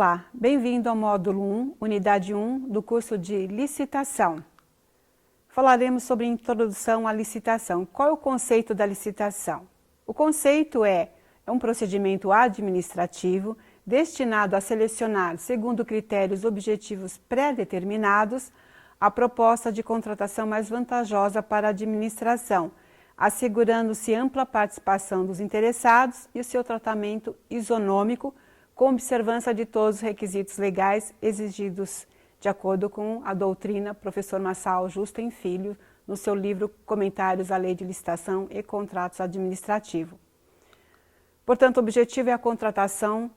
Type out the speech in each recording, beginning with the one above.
Olá, bem-vindo ao módulo 1, unidade 1 do curso de licitação. Falaremos sobre introdução à licitação. Qual é o conceito da licitação? O conceito é um procedimento administrativo destinado a selecionar, segundo critérios objetivos pré-determinados, a proposta de contratação mais vantajosa para a administração, assegurando-se ampla participação dos interessados e o seu tratamento isonômico, com observância de todos os requisitos legais exigidos de acordo com a doutrina Professor Massal Justen Filho, no seu livro Comentários à Lei de Licitação e Contratos Administrativos. Portanto, o objetivo é a contratação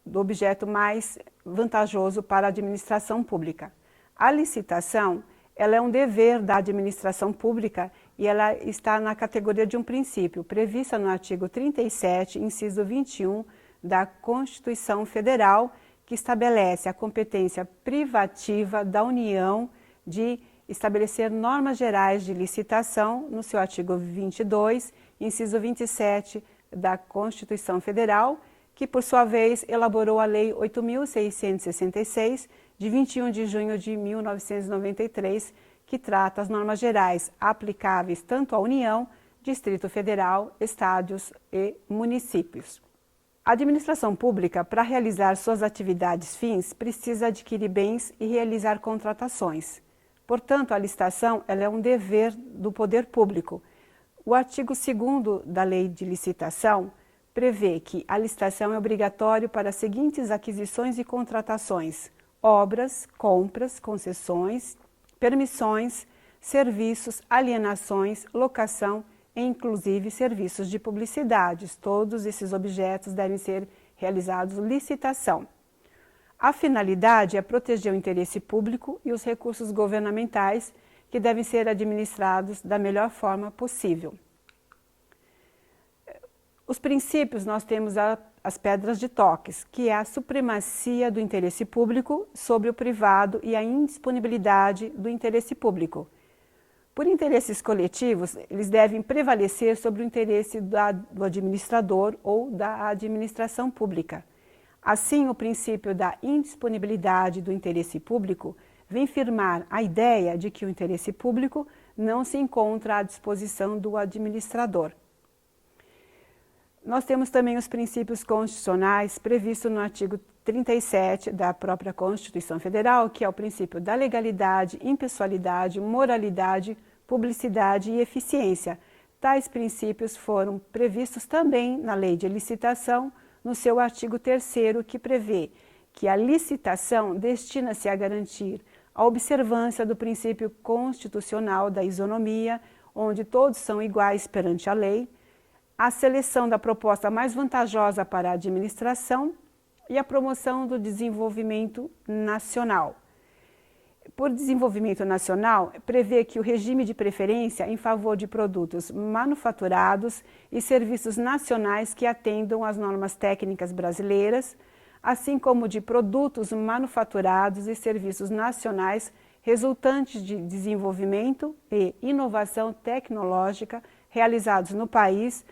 do objeto mais vantajoso para a administração pública. A licitação, ela é um dever da administração pública e ela está na categoria de um princípio, prevista no artigo 37, inciso 21, da Constituição Federal, que estabelece a competência privativa da União de estabelecer normas gerais de licitação, no seu artigo 22, inciso 27 da Constituição Federal, que, por sua vez, elaborou a Lei 8.666, de 21 de junho de 1993, que trata as normas gerais aplicáveis tanto à União, Distrito Federal, Estados e municípios. A administração pública, para realizar suas atividades fins, precisa adquirir bens e realizar contratações. Portanto, a licitação ela é um dever do poder público. O artigo 2º da Lei de Licitação prevê que a licitação é obrigatória para as seguintes aquisições e contratações: obras, compras, concessões, permissões, serviços, alienações, locação, e inclusive serviços de publicidade. Todos esses objetos devem ser realizados licitação. A finalidade é proteger o interesse público e os recursos governamentais que devem ser administrados da melhor forma possível. Os princípios, nós temos as pedras de toques, que é a supremacia do interesse público sobre o privado e a indisponibilidade do interesse público. Por interesses coletivos, eles devem prevalecer sobre o interesse do administrador ou da administração pública. Assim, o princípio da indisponibilidade do interesse público vem firmar a ideia de que o interesse público não se encontra à disposição do administrador. Nós temos também os princípios constitucionais previstos no artigo 37 da própria Constituição Federal, que é o princípio da legalidade, impessoalidade, moralidade, publicidade e eficiência. Tais princípios foram previstos também na Lei de Licitação, no seu artigo 3º, que prevê que a licitação destina-se a garantir a observância do princípio constitucional da isonomia, onde todos são iguais perante a lei, a seleção da proposta mais vantajosa para a administração e a promoção do desenvolvimento nacional. Por desenvolvimento nacional, prevê que o regime de preferência em favor de produtos manufaturados e serviços nacionais que atendam às normas técnicas brasileiras, assim como de produtos manufaturados e serviços nacionais resultantes de desenvolvimento e inovação tecnológica realizados no país,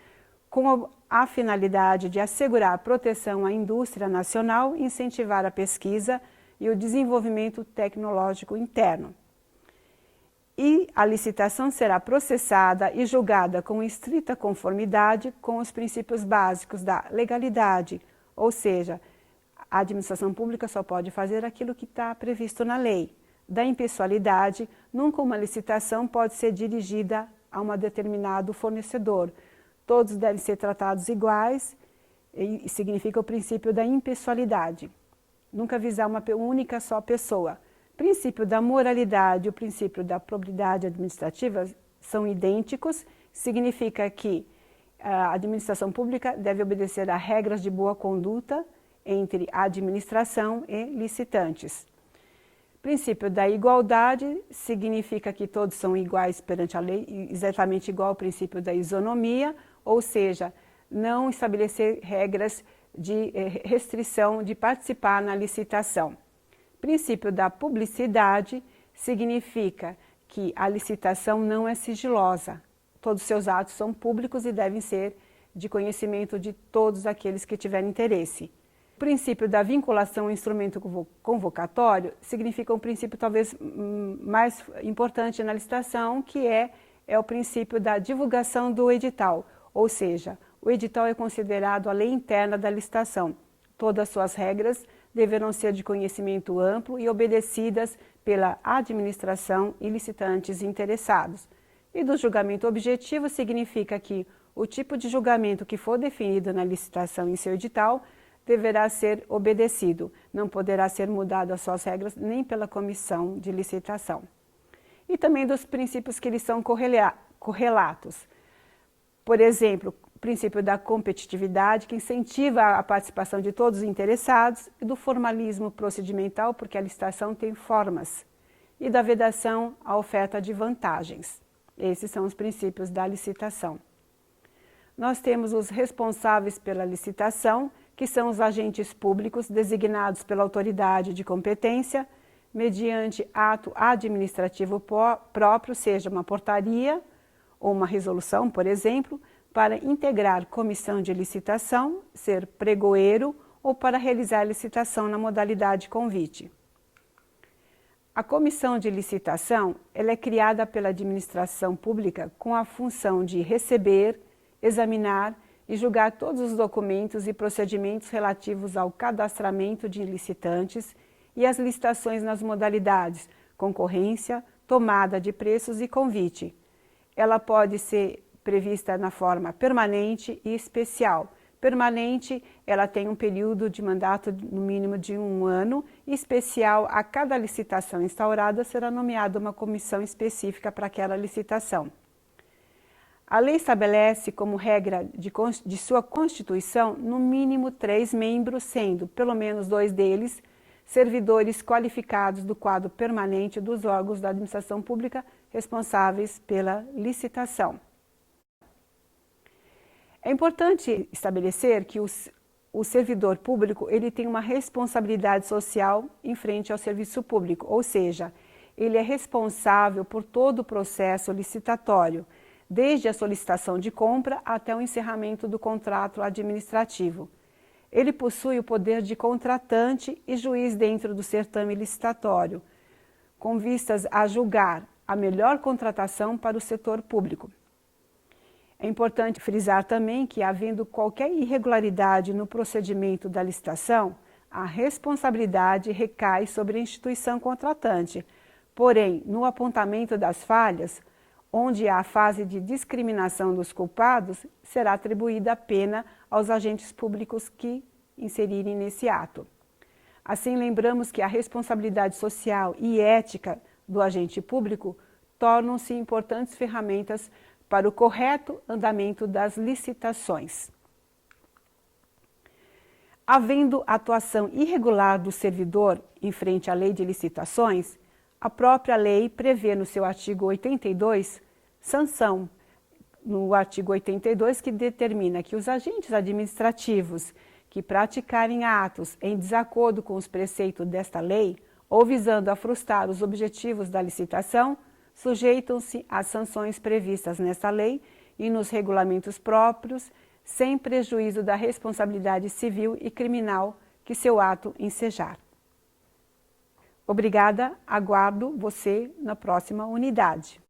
com a finalidade de assegurar proteção à indústria nacional, incentivar a pesquisa e o desenvolvimento tecnológico interno. E a licitação será processada e julgada com estrita conformidade com os princípios básicos da legalidade, ou seja, a administração pública só pode fazer aquilo que está previsto na lei. Da impessoalidade, nunca uma licitação pode ser dirigida a um determinado fornecedor. Todos devem ser tratados iguais, e significa o princípio da impessoalidade. Nunca visar uma única só pessoa. O princípio da moralidade e o princípio da probidade administrativa são idênticos, significa que a administração pública deve obedecer a regras de boa conduta entre a administração e licitantes. O princípio da igualdade significa que todos são iguais perante a lei, exatamente igual ao princípio da isonomia, ou seja, não estabelecer regras de restrição de participar na licitação. O princípio da publicidade significa que a licitação não é sigilosa. Todos os seus atos são públicos e devem ser de conhecimento de todos aqueles que tiverem interesse. O princípio da vinculação ao instrumento convocatório significa um princípio talvez mais importante na licitação, que é o princípio da divulgação do edital, ou seja, o edital é considerado a lei interna da licitação. Todas as suas regras deverão ser de conhecimento amplo e obedecidas pela administração e licitantes interessados. E do julgamento objetivo significa que o tipo de julgamento que for definido na licitação em seu edital deverá ser obedecido, não poderá ser mudado as suas regras nem pela comissão de licitação. E também dos princípios que eles são correlatos. Por exemplo, o princípio da competitividade, que incentiva a participação de todos os interessados, e do formalismo procedimental, porque a licitação tem formas, e da vedação à oferta de vantagens. Esses são os princípios da licitação. Nós temos os responsáveis pela licitação, que são os agentes públicos designados pela autoridade de competência, mediante ato administrativo próprio, seja uma portaria ou uma resolução, por exemplo, para integrar comissão de licitação, ser pregoeiro ou para realizar a licitação na modalidade convite. A comissão de licitação ela é criada pela administração pública com a função de receber, examinar e julgar todos os documentos e procedimentos relativos ao cadastramento de licitantes e as licitações nas modalidades concorrência, tomada de preços e convite. Ela pode ser prevista na forma permanente e especial. Permanente, ela tem um período de mandato no mínimo de 1 ano, e especial, a cada licitação instaurada será nomeada uma comissão específica para aquela licitação. A lei estabelece como regra de sua constituição no mínimo 3 membros, sendo pelo menos 2 deles servidores qualificados do quadro permanente dos órgãos da administração pública responsáveis pela licitação. É importante estabelecer que o servidor público ele tem uma responsabilidade social em frente ao serviço público, ou seja, ele é responsável por todo o processo licitatório, desde a solicitação de compra até o encerramento do contrato administrativo. Ele possui o poder de contratante e juiz dentro do certame licitatório, com vistas a julgar a melhor contratação para o setor público. É importante frisar também que, havendo qualquer irregularidade no procedimento da licitação, a responsabilidade recai sobre a instituição contratante. Porém, no apontamento das falhas, onde há a fase de discriminação dos culpados, será atribuída a pena aos agentes públicos que inserirem nesse ato. Assim, lembramos que a responsabilidade social e ética do agente público tornam-se importantes ferramentas para o correto andamento das licitações. Havendo atuação irregular do servidor em frente à lei de licitações, a própria lei prevê no seu artigo 82 sanção, no artigo 82, que determina que os agentes administrativos que praticarem atos em desacordo com os preceitos desta lei ou visando a frustrar os objetivos da licitação, sujeitam-se às sanções previstas nesta lei e nos regulamentos próprios, sem prejuízo da responsabilidade civil e criminal que seu ato ensejar. Obrigada, aguardo você na próxima unidade.